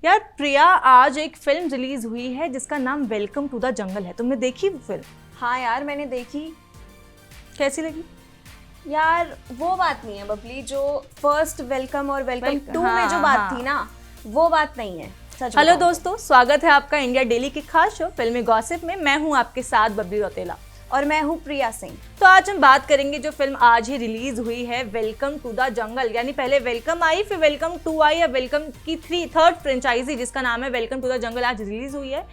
यार प्रिया, आज एक फिल्म रिलीज हुई है जिसका नाम वेलकम टू द जंगल है। तुमने देखी वो फिल्म? हाँ यार मैंने देखी। कैसी लगी? यार वो बात नहीं है बबली, जो फर्स्ट वेलकम और वेलकम टू में जो बात थी ना, वो बात नहीं है। हेलो दोस्तों, स्वागत है आपका इंडिया डेली की खास शो फिल्मी गॉसिप में। मैं हूं आपके साथ बबली रौतेला और मैं हूँ प्रिया सिंह। तो आज हम बात करेंगे जो फिल्म आज ही रिलीज हुई है, वेलकम टू द जंगल। यानी पहले वेलकम आई, फिर वेलकम टू आई, या वेलकम की थर्ड फ्रेंचाइजी जिसका नाम है वेलकम टू द जंगल आज रिलीज हुई है।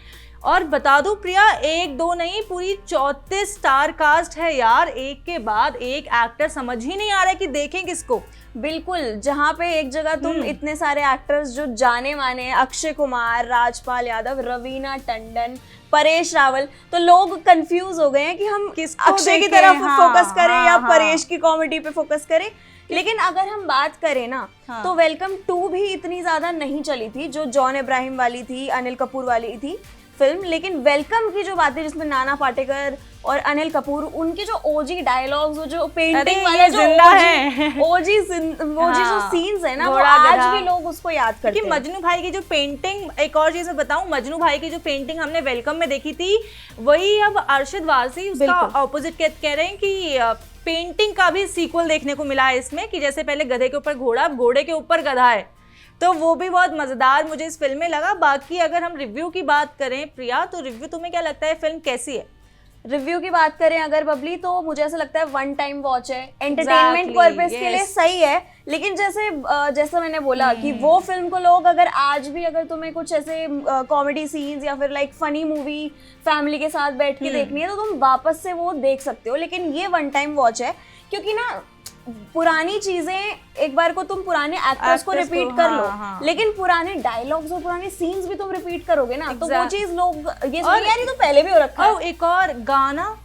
और बता दूं प्रिया, एक दो नहीं पूरी 34 स्टार कास्ट है यार। एक के बाद एक एक्टर, समझ ही नहीं आ रहा है कि देखें किसको। बिल्कुल, जहाँ पे एक जगह तुम इतने सारे एक्टर्स जो जाने माने हैं, अक्षय कुमार, राजपाल यादव, रवीना टंडन, परेश रावल, तो लोग कंफ्यूज हो गए हैं कि हम अक्षय की तरफ फोकस करें या परेश की कॉमेडी पे फोकस करें। लेकिन अगर हम बात करें ना, तो वेलकम टू भी इतनी ज्यादा नहीं चली थी जो जॉन इब्राहिम वाली थी, अनिल कपूर वाली थी फिल्म। लेकिन वेलकम की जो बात है जिसमें नाना पाटेकर और अनिल कपूर, उनके जो ओजी डायलॉग्स, जो पेंटिंग वाला जो ओजी जो सीन्स है ना, वो आज भी लोग उसको याद करते हैं। मजनू भाई की जो पेंटिंग, एक और चीज बताऊं, मजनू भाई की जो पेंटिंग हमने वेलकम में देखी थी, वही अब अरशद वारसी उसका ऑपोजिट कह रहे हैं कि पेंटिंग का भी सीक्वल देखने को मिला है इसमें, कि जैसे पहले गधे के ऊपर घोड़ा, अब घोड़े के ऊपर गधा है। तो वो भी बहुत मजेदार मुझे इस फिल्म में लगा। बाकी अगर हम रिव्यू की बात करें प्रिया, तो रिव्यू तुम्हें क्या लगता है, फिल्म कैसी है? रिव्यू की बात करें अगर बबली, तो मुझे ऐसा लगता है वन टाइम वॉच है, एंटरटेनमेंट पर्पस के लिए सही है। लेकिन जैसा मैंने बोला कि वो फिल्म को लोग अगर आज भी, अगर तुम्हें कुछ ऐसे कॉमेडी सीन्स या फिर लाइक फनी मूवी फैमिली के साथ बैठ के देखनी है, तो तुम वापस से वो देख सकते हो। लेकिन ये वन टाइम वॉच है, क्योंकि ना पुरानी चीजें एक बार को तुम पुराने एक्टर्स को रिपीट कर लो, लेकिन पुराने डायलॉग्स और पुराने सीन्स भी तुम रिपीट करोगे ना, तो वो चीज लोग ये यार ये तो पहले भी हो रखा है। एक और गाना,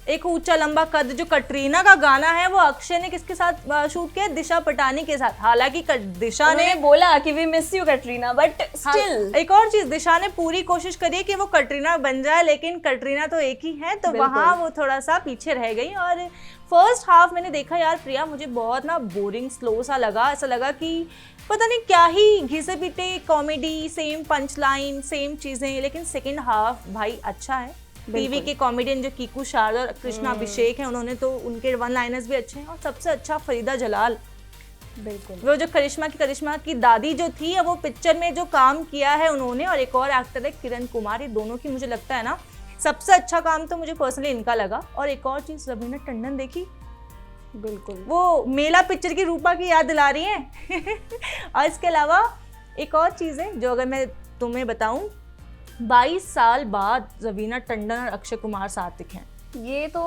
एक ऊंचा लंबा कद, जो कटरीना का गाना है, वो अक्षय ने किसके साथ शूट किया? दिशा पटानी के साथ। हालांकि दिशा ने बोला कि we miss you Katrina, but still एक और चीज, दिशा ने पूरी कोशिश करी कि वो कटरीना बन जाए, लेकिन कटरीना तो एक ही है, तो वहां वो थोड़ा सा पीछे रह गई। और फर्स्ट हाफ मैंने देखा यार प्रिया, मुझे बहुत ना बोरिंग स्लो सा लगा। ऐसा लगा कि पता नहीं क्या ही घिसे पीटे comedy, same punch line, same चीजें। लेकिन सेकेंड हाफ भाई अच्छा है। टीवी के कॉमेडियन जो कीकू शारदा और कृष्णा अभिषेक हैं, उन्होंने तो उनके वन लाइनर्स भी अच्छे हैं। और सबसे अच्छा फरीदा जलाल, बिल्कुल वो जो करिश्मा की दादी जो थी, वो पिक्चर में जो काम किया है उन्होंने, और एक और एक्टर है किरण कुमार, ये दोनों की मुझे लगता है ना सबसे अच्छा काम तो मुझे पर्सनली इनका लगा। और एक और चीज, रवीना टंडन देखी? बिल्कुल, वो मेला पिक्चर की रूपा की याद दिला रही है। और इसके अलावा एक और चीज है जो अगर मैं तुम्हें बताऊं, 22 साल बाद रवीना टंडन और अक्षय कुमार साथ दिखे हैं। ये तो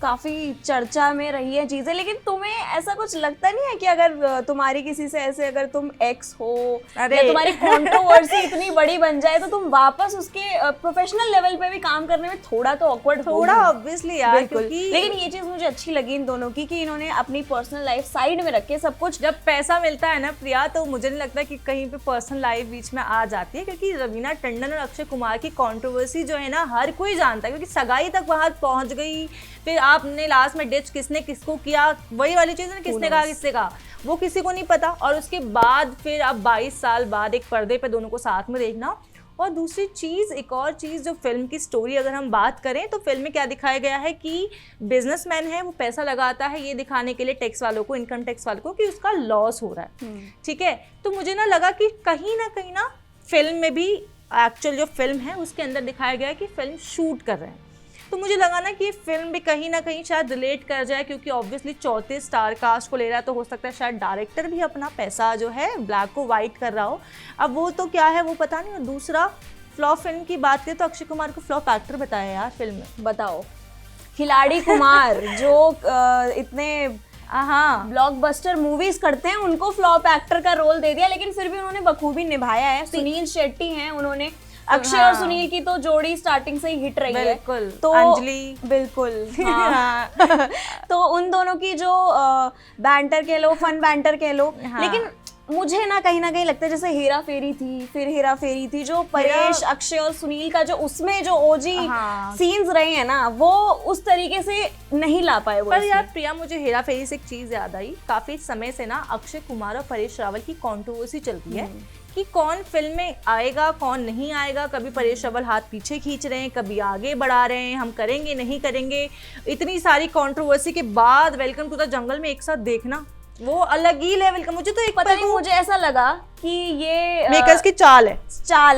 काफी चर्चा में रही है चीजें। लेकिन तुम्हें ऐसा कुछ लगता नहीं है कि अगर तुम्हारी किसी से ऐसे, अगर तुम एक्स हो या तुम्हारी कंट्रोवर्सी इतनी बड़ी बन जाए, तो तुम वापस उसके प्रोफेशनल लेवल पे भी काम करने में थोड़ा तो ऑकवर्ड, थोड़ा ऑब्वियसली यार, क्योंकि लेकिन ये चीज मुझे अच्छी लगी इन दोनों की, कि इन्होंने अपनी पर्सनल लाइफ साइड में रख के सब कुछ। जब पैसा मिलता है ना प्रिया, तो मुझे नहीं लगता कि कहीं पे पर्सनल लाइफ बीच में आ जाती है, क्योंकि रवीना टंडन और अक्षय कुमार की कंट्रोवर्सी जो है ना, हर कोई जानता है, क्योंकि सगाई तक वहां पहुंच गई। फिर आपने लास्ट में डिच किसने किसको किया, वही वाली चीज है, किसने कहा वो किसी को नहीं पता। और उसके बाद फिर अब 22 साल बाद एक पर्दे पे दोनों को साथ में देखना। और दूसरी चीज, एक और चीज, जो फिल्म की स्टोरी अगर हम बात करें, तो फिल्म में क्या दिखाया गया है कि बिजनेसमैन है, वो पैसा लगाता है ये दिखाने के लिए टैक्स वालों को, इनकम टैक्स वालों को, कि उसका लॉस हो रहा है। ठीक है, तो मुझे ना लगा कि कहीं ना फिल्म में भी एक्चुअल जो फिल्म है उसके अंदर दिखाया गया है कि फिल्म शूट कर रहे हैं। तो मुझे लगा ना कि फिल्म भी कहीं ना कहीं शायद रिलेट कर जाए, क्योंकि ऑब्वियसली 34 स्टार कास्ट को ले रहा है, तो हो सकता है शायद डायरेक्टर भी अपना पैसा जो है ब्लैक को वाइट कर रहा हो। अब वो तो क्या है वो पता नहीं। और दूसरा, फ्लॉप फिल्म की बात करें तो अक्षय कुमार को फ्लॉप एक्टर बताया यार फिल्म में। बताओ, खिलाड़ी कुमार जो इतने ब्लॉकबस्टर मूवीज करते हैं, उनको फ्लॉप एक्टर का रोल दे दिया, लेकिन फिर भी उन्होंने बखूबी निभाया है। सुनील शेट्टी हैं, उन्होंने अक्षय और सुनील की तो जोड़ी स्टार्टिंग से ही हिट रही है, तो अंजलि, बिल्कुल तो उन दोनों की जो बैंटर कह लो, फन बैंटर कह लो। लेकिन मुझे ना कहीं लगता है जैसे हेरा फेरी थी, फिर हेरा फेरी थी, जो परेश, अक्षय और सुनील का जो उसमें जो ओजी सीन्स रहे हैं ना, वो उस तरीके से नहीं ला पाए वो। पर यार प्रिया, मुझे हेरा फेरी से एक चीज याद आई। काफी समय से ना अक्षय कुमार और परेश रावल की कंट्रोवर्सी चलती है कि कौन फिल्म में आएगा कौन नहीं आएगा। कभी परेश रावल हाथ पीछे खींच रहे हैं, कभी आगे बढ़ा रहे हैं, हम करेंगे नहीं करेंगे। इतनी सारी कंट्रोवर्सी के बाद वेलकम टू द जंगल में एक साथ देखना वो अलग ही लेवल का। मुझे तो एक पता नहीं, मुझे ऐसा लगा कि ये मेकर्स की चाल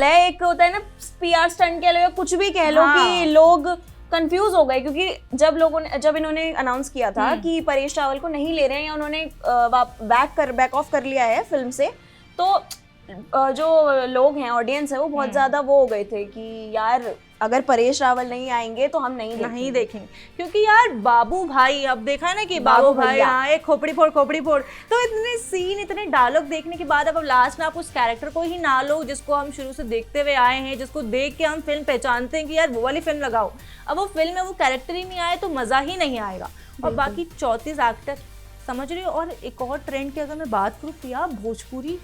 है। एक होता है ना PR स्टंट कह लो या कुछ भी कह लो, कि लोग कंफ्यूज हो गए क्योंकि जब इन्होंने अनाउंस किया था कि परेश रावल को नहीं ले रहे हैं या उन्होंने बैक ऑफ कर लिया है फिल्म से, तो जो लोग हैं, ऑडियंस है, वो बहुत ज्यादा वो हो गए थे कि यार अगर परेश रावल नहीं आएंगे तो हम नहीं देखेंगे। क्योंकि यार बाबू भाई, अब देखा है ना कि बाबू भाई आए खोपड़ी फोड़, तो इतने सीन, इतने डायलॉग देखने के बाद अब लास्ट में आप उस कैरेक्टर को ही ना लो जिसको हम शुरू से देखते हुए आए हैं, जिसको देख के हम फिल्म पहचानते हैं कि यार वो वाली फिल्म लगाओ। अब वो फिल्म में वो कैरेक्टर ही नहीं आए तो मजा ही नहीं आएगा। और बाकी 34 एक्टर, समझ रही हो। और एक और ट्रेंड की अगर मैं बात करूँ प्रिया, भोजपुरी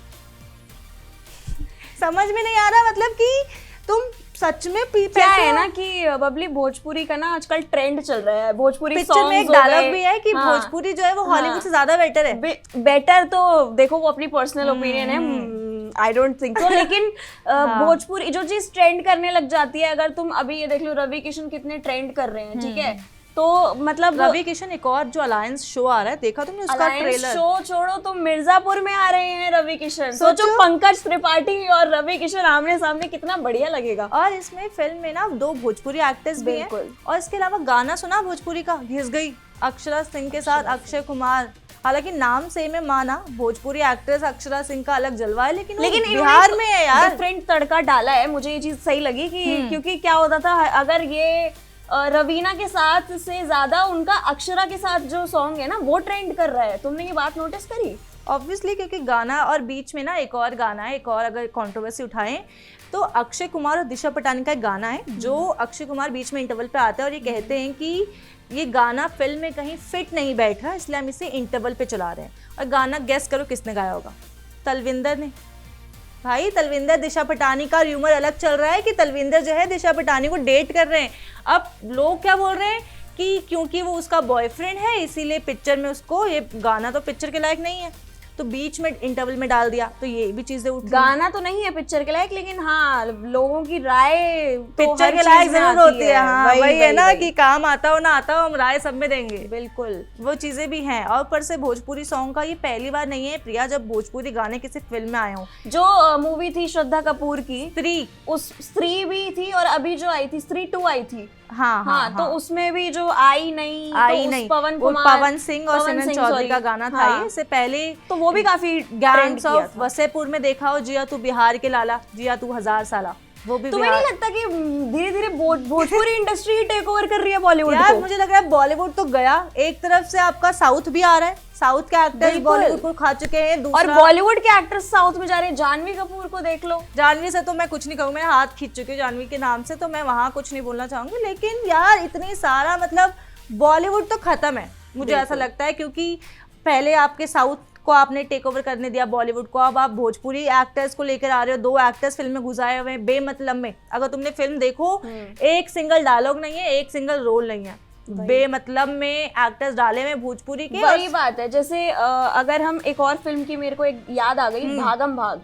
समझ में नहीं आ रहा, मतलब कि तुम सच में क्या है ना कि बबली, भोजपुरी का ना आजकल ट्रेंड चल रहा है। भोजपुरी पिक्चर में एक डायलॉग भी है कि भोजपुरी जो है वो हॉलीवुड से ज्यादा बेटर है। बेटर तो देखो वो अपनी पर्सनल ओपिनियन है, आई डोंट थिंक सो। लेकिन भोजपुरी जो चीज ट्रेंड करने लग जाती है, अगर तुम अभी ये देख लो रवि किशन कितने ट्रेंड कर रहे हैं, ठीक है, तो मतलब रवि किशन एक और जो अलायंस शो आ रहा है, देखा तुमने उसका ट्रेलर? शो छोड़ो, तो मिर्जापुर में आ रहे हैं रवि किशन। सोचो पंकज त्रिपाठी और रवि किशन आमने सामने, कितना बढ़िया लगेगा। और इसमें फिल्म में ना 2 भोजपुरी एक्टर्स भी हैं, और इसके अलावा गाना सुना भोजपुरी का, घिस गई, अक्षरा सिंह के साथ अक्षय कुमार। हालांकि नाम सेम है, माना भोजपुरी एक्ट्रेस अक्षरा सिंह का अलग जलवा है, लेकिन बिहार में है यार, डिफरेंट तड़का डाला है। मुझे ये चीज सही लगी कि क्योंकि क्या होता था, अगर ये रवीना के साथ से ज्यादा उनका अक्षरा के साथ जो सॉन्ग है ना वो ट्रेंड कर रहा है। तुमने ये बात नोटिस करी? ऑब्वियसली, क्योंकि गाना और बीच में ना एक और गाना है, एक और अगर कंट्रोवर्सी उठाएं तो अक्षय कुमार और दिशा पटानी का एक गाना है, जो अक्षय कुमार बीच में इंटरवल पे आता है और ये कहते हैं कि ये गाना फिल्म में कहीं फिट नहीं बैठ रहा, इसलिए हम इसे इंटरवल पे चला रहे हैं। और गाना गेस करो किसने गाया होगा? तलविंदर ने। भाई तलविंदर दिशा पटानी का र्यूमर अलग चल रहा है कि तलविंदर जो है दिशा पटानी को डेट कर रहे हैं। अब लोग क्या बोल रहे हैं कि क्योंकि वो उसका बॉयफ्रेंड है इसीलिए पिक्चर में उसको, ये गाना तो पिक्चर के लायक नहीं है, तो बीच में इंटरवल में डाल दिया, तो ये भी चीजें उठ। गाना तो नहीं है पिक्चर के लायक, लेकिन हाँ लोगों की राय पिक्चर के लायक जरूर होती है। हाँ वही है ना कि काम आता हो ना आता हो, हम राय सब में देंगे। बिल्कुल, वो चीजें भी हैं। और ऊपर से भोजपुरी सॉन्ग का ये पहली बार नहीं है प्रिया जब भोजपुरी गाने किसी फिल्म में आए हों। जो मूवी थी श्रद्धा कपूर की स्त्री, उस स्त्री भी थी, और अभी जो आई थी स्त्री 2 आई थी। हाँ, तो उसमें भी जो आई नहीं पवन सिंह और सिमरन चौधरी का गाना था। इससे पहले तो वो भी काफी गैंग्स ऑफ वसेपुर में देखा हो, जिया तू बिहार के लाला, जिया तू 1000 साला, वो भी। तुम्हें नहीं लगता कि धीरे धीरे भोजपुरी इंडस्ट्री टेक ओवर कर रही है बॉलीवुड यार? मुझे लग रहा है बॉलीवुड तो गया, एक तरफ से आपका साउथ भी आ रहा है, साउथ के एक्टर्स बॉलीवुड को खा चुके हैं, और बॉलीवुड के एक्टर्स साउथ में जा रहे हैं। जानवी कपूर को देख लो। जानवी से तो मैं कुछ नहीं कहूँ, मैं हाथ खींच चुकी हूँ जानवी के नाम से, तो मैं वहां कुछ नहीं बोलना चाहूंगी। लेकिन यार इतनी सारा, मतलब बॉलीवुड तो खत्म है, मुझे ऐसा लगता है, क्योंकि पहले आपके साउथ को आपने टेक ओवर करने दिया बॉलीवुड को, अब आप भोजपुरी एक्टर्स को लेकर आ रहे हो। 2 एक्टर्स फिल्म में घुसाए हुए हैं बेमतलब में। अगर तुमने फिल्म देखो, एक सिंगल डायलॉग नहीं है, एक सिंगल रोल नहीं है, बेमतलब में एक्टर्स डाले हुए भोजपुरी के। वही बात है, जैसे अगर हम एक और फिल्म की, मेरे को एक याद आ गई, भागम भाग।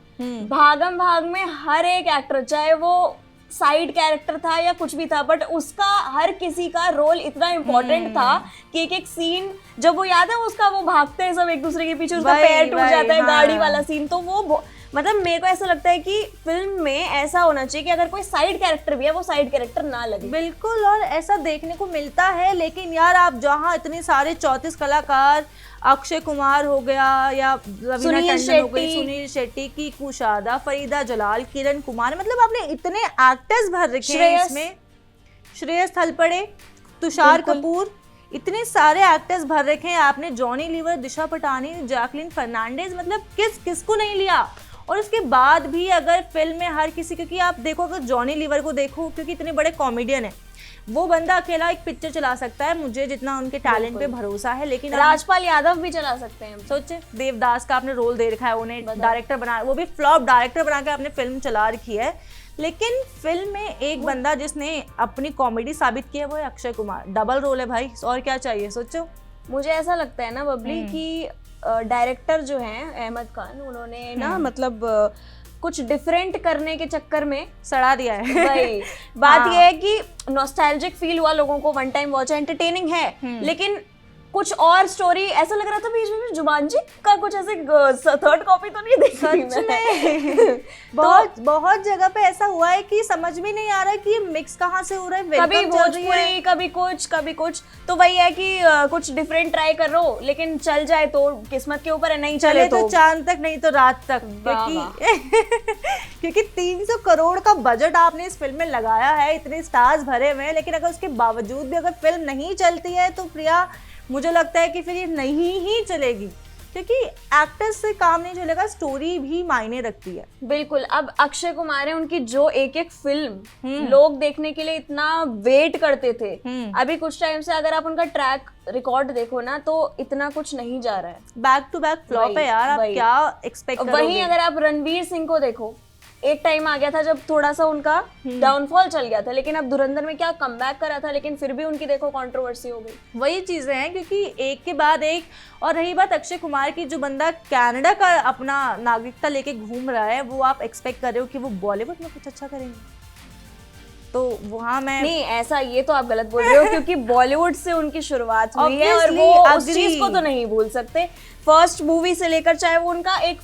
भागम भाग में हर एक एक्टर, चाहे वो साइड कैरेक्टर था या कुछ भी था, बट उसका हर किसी का रोल इतना इम्पोर्टेंट था कि एक सीन, जब वो याद है उसका, वो भागते हैं सब एक दूसरे के पीछे, उसका पैर टूट जाता है, गाड़ी वाला सीन, तो वो मतलब मेरे को ऐसा लगता है कि फिल्म में ऐसा होना चाहिए कि अगर कोई साइड कैरेक्टर भी है, वो साइड कैरेक्टर ना लगे। बिल्कुल, और ऐसा देखने को मिलता है। लेकिन यार आप जहाँ इतने सारे 34 कलाकार, अक्षय कुमार हो गया या रवीना टंडन हो गई, सुनील शेट्टी की, कुशादा, फरीदा जलाल, किरण कुमार, मतलब आपने इतने एक्टर्स भर रखे हैं इसमें, श्रेयस थलपड़े, तुषार कपूर, इतने सारे एक्टर्स भर रखे हैं आपने, जॉनी लीवर, दिशा पटानी, जैकलिन फर्नांडिस, मतलब किसको नहीं लिया। और उसके बाद भी अगर फिल्म में हर किसी, क्योंकि आप देखो, अगर जॉनी लीवर को देखो, क्योंकि इतने बड़े कॉमेडियन है, वो बंदा अकेला एक पिक्चर चला सकता है, मुझे जितना उनके टैलेंट पे भरोसा है। लेकिन राजपाल यादव भी चला सकते हैं। सोचे देवदास का आपने रोल दे रखा है, उन्हें डायरेक्टर बना, वो भी फ्लॉप डायरेक्टर बना के आपने फिल्म चला रखी है। लेकिन फिल्म में एक बंदा जिसने अपनी कॉमेडी साबित की है वो है अक्षय कुमार। डबल रोल है भाई, और क्या चाहिए? सोचो। मुझे ऐसा लगता है ना बबली कि डायरेक्टर जो हैं अहमद खान, उन्होंने ना मतलब कुछ डिफरेंट करने के चक्कर में सड़ा दिया है। वही बात ये है कि नॉस्टैल्जिक फील हुआ लोगों को, वन टाइम वॉच, एंटरटेनिंग है, लेकिन कुछ और स्टोरी ऐसा लग रहा था बीच में जुबान जी का कुछ ऐसे थर्ड कॉपी तो नहीं देखी सच में बहुत जगह पे ऐसा हुआ है कि समझ में नहीं आ रहा है कि ये मिक्स कहाँ से हो रहा है, कभी भोजपुरी कभी कुछ, तो वही है कि कुछ डिफरेंट ट्राई कर रो, लेकिन चल जाए तो किस्मत के ऊपर है, नहीं चले तो चांद तक नहीं तो रात तक, क्योंकि 300 करोड़ का बजट आपने इस फिल्म में लगाया है, इतने स्टार्स भरे हुए हैं, लेकिन अगर उसके बावजूद भी अगर फिल्म नहीं चलती है तो प्रिया मुझे लगता है कि फिर ये नहीं ही चलेगी, क्योंकि एक्टर्स से काम नहीं चलेगा, स्टोरी भी मायने रखती है। बिल्कुल। अब अक्षय कुमार है, उनकी जो एक एक फिल्म लोग देखने के लिए इतना वेट करते थे, अभी कुछ टाइम से अगर आप उनका ट्रैक रिकॉर्ड देखो ना तो इतना कुछ नहीं जा रहा है, बैक टू बैक फ्लॉप है यार, आप क्या एक्सपेक्ट करोगे। वहीं अगर आप रणवीर सिंह को देखो, एक टाइम आ गया था जब थोड़ा सा उनका डाउनफॉल चल गया था, लेकिन अब धुरंधर में क्या कमबैक करा था, लेकिन फिर भी उनकी देखो कंट्रोवर्सी हो गई। वही चीजें हैं, क्योंकि एक के बाद एक। और रही बात अक्षय कुमार की, जो बंदा कनाडा का अपना नागरिकता लेके घूम रहा है, वो आप एक्सपेक्ट कर रहे हो कि वो बॉलीवुड में कुछ अच्छा करेंगे, तो वहाँ मैं नहीं, ऐसा ये तो आप गलत बोल रहे हो, क्योंकि बॉलीवुड से उनकी शुरुआत हुई है और वो उस चीज को तो नहीं भूल सकते। फर्स्ट मूवी से लेकर, चाहे वो उनका एक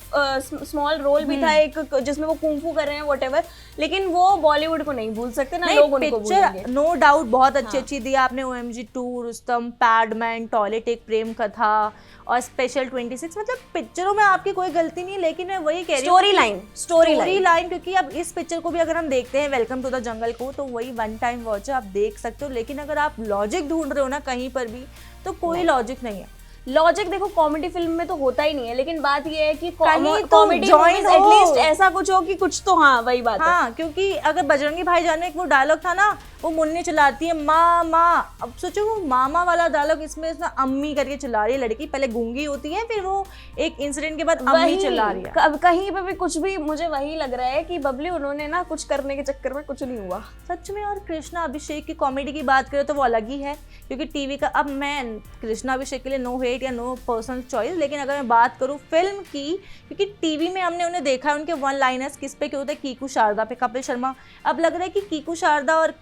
स्मॉल रोल भी था एक जिसमें वो कुंफू कर रहे हैं व्हाटएवर, लेकिन वो बॉलीवुड को नहीं भूल सकते ना, लोग उनको भूलेंगे। नो डाउट बहुत अच्छी दी आपने, OMG 2, रुस्तम, पैडमैन, टॉयलेट एक प्रेम कथा और स्पेशल 26, मतलब पिक्चरों में आपकी कोई गलती नहीं, लेकिन मैं वही कह रही हूँ स्टोरी लाइन, क्योंकि अब इस पिक्चर को भी अगर हम देखते हैं वेलकम टू द जंगल को, तो वही वन टाइम वॉच है, आप देख सकते हो, लेकिन अगर आप लॉजिक ढूंढ रहे हो ना कहीं पर भी, तो कोई लॉजिक नहीं है। लॉजिक देखो कॉमेडी फिल्म में तो होता ही नहीं है, लेकिन बात ये है कि कॉमेडी एटलीस्ट ऐसा कुछ हो कि कुछ तो, हाँ वही बात है। क्योंकि अगर बजरंगी भाईजान में एक वो डायलॉग था ना, वो मुन्नी चिल्लाती है माँ माँ, अब सोचो वो मामा वाला डायलॉग इसमें अम्मी करके चिल्ला रही है लड़की, पहले गूंगी होती है, फिर वो एक इंसिडेंट के बाद अम्मी चिल्ला रही है। अब कहीं पे भी कुछ भी मुझे वही लग रहा है कि बबली उन्होंने ना कुछ करने के चक्कर में कुछ नहीं हुआ सच में। और कृष्णा अभिषेक की कॉमेडी की बात करें तो वो अलग ही है, क्योंकि टीवी का, अब मैं कृष्णा अभिषेक के लिए नो हेट या नो पर्सनल चॉइस, लेकिन अगर मैं बात करूँ फिल्म की, क्योंकि टीवी में हमने उन्हें देखा है, उनके वन लाइनर्स किस पे क्यों होते हैं, कीकू शारदा पे, कपिल शर्मा। अब लग रहा है कि कीकू शारदा और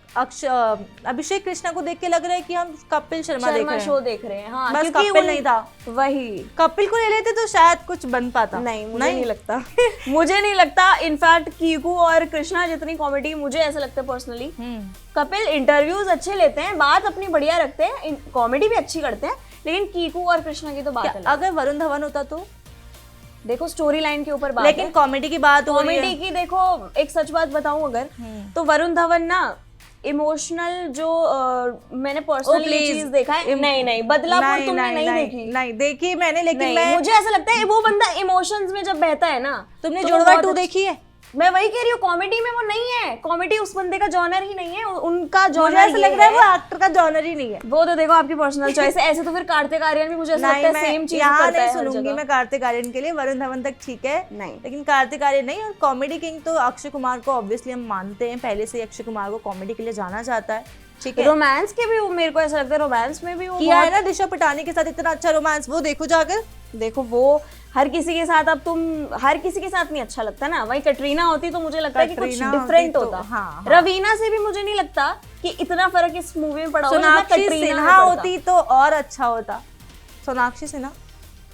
अभिषेक कृष्णा को देख के लग रहा है कि हम कपिल शर्मा शो देख रहे हैं। हाँ, बस कपिल नहीं था, वही कपिल को ले लेते तो शायद कुछ बन पाता। नहीं, मुझे नहीं लगता मुझे नहीं लगता। इनफैक्ट कीकू और कृष्णा जितनी कॉमेडी मुझे ऐसा लगता है पर्सनली, कपिल इंटरव्यूज अच्छे लेते हैं, बात अपनी बढ़िया रखते हैं, कॉमेडी भी अच्छी करते हैं, लेकिन कीकू और कृष्णा की तो बात अलग। अगर वरुण धवन होता तो देखो स्टोरी लाइन के ऊपर बात, लेकिन कॉमेडी की बात, कॉमेडी की देखो, एक सच बात बताऊं अगर, तो वरुण धवन ना इमोशनल जो मैंने पर्सनली चीज देखा है, नहीं बदलापुर तुमने नहीं देखी मैंने, लेकिन मुझे ऐसा लगता है वो बंदा इमोशंस में जब बहता है ना, तुमने जुड़वा 2 देखी है? मैं वही कह रही हूँ, कॉमेडी में वो नहीं है, कॉमेडी उस बंदे का जॉनर ही नहीं है, उनका जॉनर ऐसा लग रहा है वो एक्टर का जॉनर ही नहीं है। वो तो देखो आपकी पर्सनल चॉइस है। ऐसे तो फिर कार्तिक आर्यन भी मुझे ऐसा लगता है सेम चीज करता है। सुनूंगी मैं कार्तिक आर्यन के लिए, वरुण धवन तक ठीक है नहीं, लेकिन कार्तिक आर्यन नहीं। और कॉमेडी किंग तो अक्षय कुमार को ऑब्वियसली हम मानते हैं, पहले से अक्षय कुमार को कॉमेडी के लिए जाना जाता है, ठीक है। रोमांस के भी मेरे को ऐसा लगता है, रोमांस में भी वो किया है ना दिशा पटानी के साथ, इतना अच्छा रोमांस, वो देखो जाकर, देखो वो हर किसी के साथ, अब तुम हर किसी के साथ नहीं अच्छा लगता ना, वही कटरीना होती तो मुझे लगता है कि कुछ डिफरेंट होता। हाँ। रवीना से भी मुझे नहीं लगता कि इतना फर्क इस मूवी में पड़ा होगा। सोनाक्षी सिन्हा होती तो और अच्छा होता। सोनाक्षी सिन्हा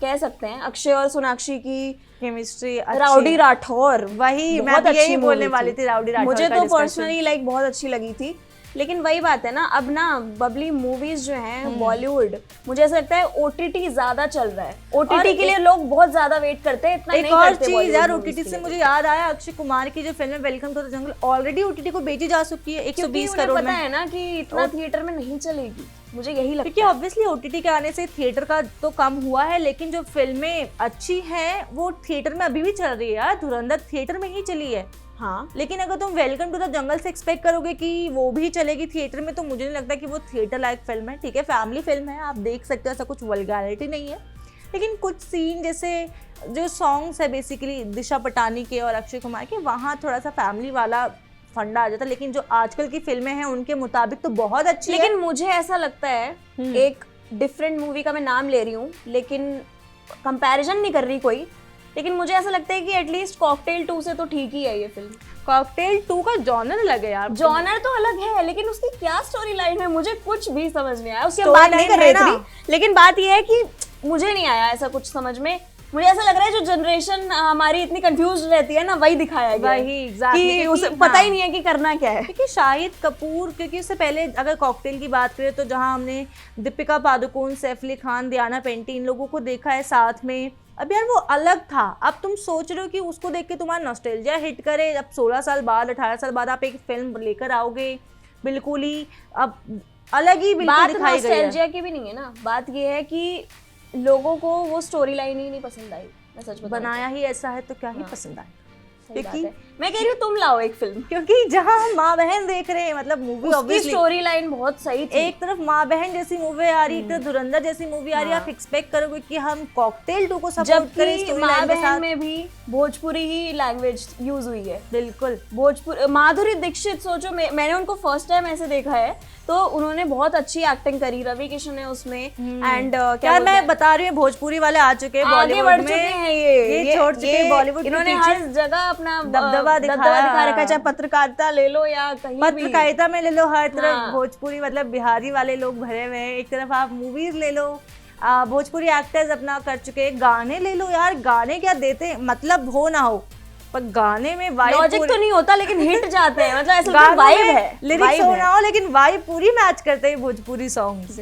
कह सकते हैं, अक्षय और सोनाक्षी की केमिस्ट्री, राउडी राठौर, वही मैं यही बोलने वाली थी, राउडी राठौर मुझे तो पर्सनली लाइक बहुत अच्छी लगी थी। लेकिन वही बात है ना, अब ना बबली मूवीज जो हैं बॉलीवुड, मुझे ऐसा लगता है OTT ज्यादा चल रहा है, OTT के लिए लोग बहुत ज्यादा वेट करते हैं, इतना नहीं करते। एक और चीज यार, OTT से मुझे याद आया, अक्षय कुमार की जो फिल्म है welcome to the jungle already OTT को बेची जा चुकी है 120 करोड़ में। पता है ना कि इतना थिएटर में नहीं चलेगी, मुझे यही लगता है, क्योंकि ऑब्वियसली OTT के आने से थिएटर का तो कम हुआ है, लेकिन जो फिल्में अच्छी हैं वो थिएटर में अभी भी चल रही है यार। धुरंधर थिएटर में ही चली है, हाँ, लेकिन अगर तुम वेलकम टू द जंगल से एक्सपेक्ट करोगे कि वो भी चलेगी थिएटर में, तो मुझे नहीं लगता कि वो थिएटर लायक फिल्म है। ठीक है, फैमिली फिल्म है, आप देख सकते हो, ऐसा कुछ वल्गैरिटी नहीं है, लेकिन कुछ सीन जैसे जो सॉन्ग्स है बेसिकली दिशा पटानी के और अक्षय कुमार के, वहाँ थोड़ा सा फैमिली वाला फंडा आ जाता, लेकिन जो आजकल की फिल्में हैं उनके मुताबिक तो बहुत अच्छी लेकिन मुझे ऐसा लगता है, एक डिफरेंट मूवी का मैं नाम ले रही हूँ, लेकिन कंपैरिजन नहीं कर रही कोई, लेकिन मुझे ऐसा लगता है कि एटलीस्ट कॉकटेल 2 से तो ठीक ही है ये फिल्म। कॉकटेल 2 का जॉनर अलग है यार, जॉनर तो अलग है, लेकिन उसकी क्या स्टोरी लाइन है मुझे कुछ भी समझ नहीं आया। उसके Story बात नहीं line कर रही है ना। थी, लेकिन बात ये है कि मुझे नहीं आया ऐसा कुछ समझ में। मुझे ऐसा लग रहा है जो जनरेशन हमारी इतनी कंफ्यूज रहती है ना, वही दिखाया गया है। वही exactly, कि उसे पता ही नहीं है कि करना क्या है। क्योंकि शाहिद कपूर, क्योंकि उससे पहले अगर कॉकटेल की बात करें तो जहां हमने दीपिका पादुकोण, सैफ अली खान, दियाना पेंटी इन लोगों को देखा है साथ में, अब यार वो अलग था। अब तुम सोच रहे हो कि उसको देख के तुम्हारा नॉस्टैल्जिया हिट करे, अब 16 साल बाद 18 साल बाद आप एक फिल्म लेकर आओगे, बिल्कुल ही अब अलग ही बिल्कुल बात दिखाई गई है। नॉस्टैल्जिया की भी नहीं है ना, बात ये है कि लोगों को वो स्टोरी लाइन ही नहीं पसंद आई। मैं सच बताऊं बनाया ही ऐसा है तो क्या ही पसंद आए। सही बात क्योंकि है। मैं कह रही हूँ तुम लाओ एक फिल्म, क्योंकि जहां हम माँ बहन देख रहे हैं, मतलब मूवी उसकी ऑब्वियसली स्टोरी लाइन बहुत सही थी। एक तरफ माँ बहन जैसी मूवी आ रही है, एक तरफ धुरंधर जैसी मूवी आ रही है, आप एक्सपेक्ट करोगे कि हम कॉकटेल 2 को सपोर्ट करें जबकि स्टोरी माँ लाइन के बहन साथ। में भी भोजपुरी ही लैंग्वेज यूज हुई है। बिल्कुल भोजपुरी माधुरी दीक्षित, सोचो मैंने उनको फर्स्ट टाइम ऐसे देखा है, तो उन्होंने बहुत अच्छी एक्टिंग करी। रवि किशन है उसमें एंड क्या यार मैं बता रही हूँ, भोजपुरी वाले आ चुके हैं आगे बॉलीवुड बढ़ में, चुके हैं ये छोड़ चुके हैं बॉलीवुड के इन्होंने पीछे। हर जगह अपना दबदबा दिखा रखा है, चाहे पत्रकारिता ले लो या कहीं भी। पत्रकारिता में ले लो, हर तरफ हाँ। भोजपुरी मतलब बिहारी वाले लोग भरे हुए हैं। एक तरफ आप मूवीज ले लो, भोजपुरी एक्टर्स अपना कर चुके हैं, गाने ले लो यार, गाने क्या देते हैं, मतलब हो ना हो पर गाने में वाइब, लॉजिक तो नहीं होता लेकिन हिट जाते हैं, मतलब ऐसा वाइब है, लिरिक्स हो ना हो लेकिन वाइब पूरी मैच करते हैं भोजपुरी सॉन्ग्स।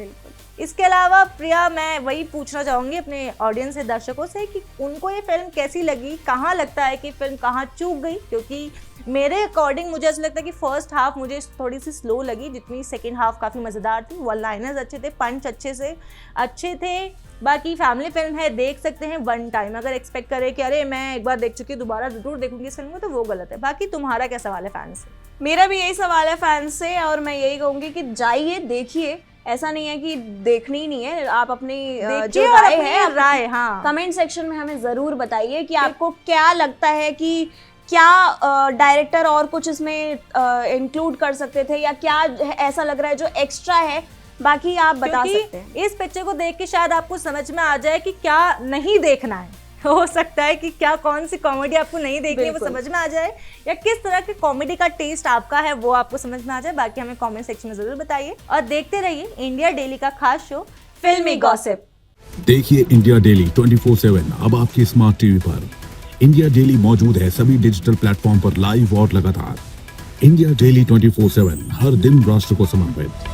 इसके अलावा प्रिया, मैं वही पूछना चाहूंगी अपने ऑडियंस से, दर्शकों से, कि उनको ये फिल्म कैसी लगी, कहाँ लगता है कि फिल्म कहाँ चूक गई। क्योंकि मेरे अकॉर्डिंग मुझे ऐसा लगता है कि फर्स्ट हाफ मुझे थोड़ी सी स्लो लगी, जितनी सेकंड हाफ काफ़ी मज़ेदार थी। वन लाइनर्स अच्छे थे, पंच अच्छे थे। बाकी फैमिली फिल्म है, देख सकते हैं वन टाइम। अगर एक्सपेक्ट करें कि अरे मैं एक बार देख चुकी हूँ दोबारा जरूर देखूंगी इस फिल्म को, तो वो गलत है। बाकी तुम्हारा क्या सवाल है फैंस से? मेरा भी यही सवाल है फैंस से, और मैं यही कहूंगी कि जाइए देखिए, ऐसा नहीं है कि देखनी ही नहीं है। आप अपनी जो राय है हाँ, कमेंट सेक्शन में हमें ज़रूर बताइए कि आपको क्या लगता है कि क्या डायरेक्टर और कुछ इसमें इंक्लूड कर सकते थे, या क्या ऐसा लग रहा है जो एक्स्ट्रा है। बाकी आप बता सकते हैं। इस पिक्चर को देख के शायद आपको समझ में आ जाए कि क्या नहीं देखना है। हो सकता है कि क्या कौन सी कॉमेडी आपको नहीं देखनी है वो समझ में आ जाए, या किस तरह के कॉमेडी का टेस्ट आपका है वो आपको समझ में आ जाए। बाकी हमें कमेंट सेक्शन में जरूर बताइए, और देखते रहिए इंडिया डेली का खास शो फिल्मी गॉसिप। देखिए इंडिया डेली 24/7 अब आपकी स्मार्ट टीवी पर। इंडिया डेली मौजूद है सभी डिजिटल प्लेटफॉर्म पर लाइव और लगातार। इंडिया डेली 24/7 हर दिन राष्ट्र को समर्पित।